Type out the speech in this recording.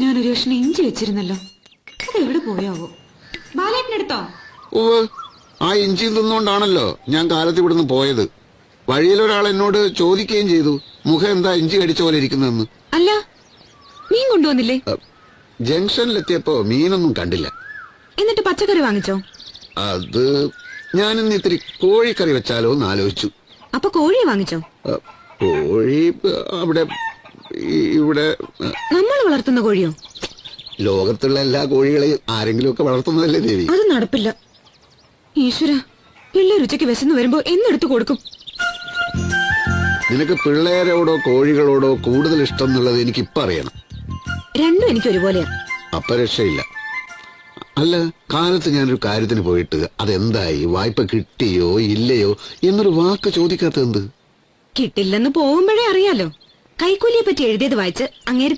ഞാനൊരു കഷ്ണം ഇഞ്ചി വെച്ചിരുന്നല്ലോ, അതെവിടെ പോയാവോ? ബാലേട്ടനെടുത്തോ? ഓ, ആ ഇഞ്ചി തിന്നുകൊണ്ടാണല്ലോ ഞാൻ കാലത്ത് ഇവിടുന്ന് പോയത്. വഴിയിലൊരാൾ എന്നോട് ചോദിക്കുകയും ചെയ്തു, മുഖം എന്താ ഇഞ്ചി കടിച്ച പോലെ ഇരിക്കുന്നതെന്ന്. അല്ല, മീൻ കൊണ്ടുവന്നില്ലേ? ജംഗ്ഷനിലെത്തിയപ്പോ മീനൊന്നും കണ്ടില്ല. എന്നിട്ട് പച്ചക്കറി വാങ്ങിച്ചോ? അത് ഞാനിന്ന് ഇത്തിരി കോഴിക്കറി വെച്ചാലോ എന്ന് ആലോചിച്ചു. അപ്പൊ കോഴിയെ വാങ്ങിച്ചോ? കോഴി അവിടെ ഇവിടെ നമ്മൾ വളർത്തുന്ന കോഴിയോ? ലോകത്തുള്ള എല്ലാ കോഴികളെയും ആരെങ്കിലും ഒക്കെ വളർത്തുന്നതല്ലേ ദേവി? അത് നടപ്പില്ല. ഈശ്വര, പിള്ളേർ ഉച്ചയ്ക്ക് വിശന്ന് വരുമ്പോ എന്നെടുത്തു കൊടുക്കും. നിനക്ക് പിള്ളേരോടോ കോഴികളോടോ കൂടുതൽ ഇഷ്ടം എന്നുള്ളത് എനിക്കിപ്പോ അറിയണം. രണ്ടും എനിക്ക് ഒരുപോലെയാ. അപ്പൊ രക്ഷയില്ല. അല്ല, കാലത്ത് ഞാനൊരു കാര്യത്തിന് പോയിട്ട് അതെന്തായി, വായ്പ കിട്ടിയോ ഇല്ലയോ എന്നൊരു വാക്ക് ചോദിക്കാത്ത എന്ത്? കിട്ടില്ലെന്ന് പോകുമ്പോഴേ അറിയാലോ. കൈക്കൂലിയെ പറ്റി എഴുതിയത് വായിച്ച് അങ്ങേര്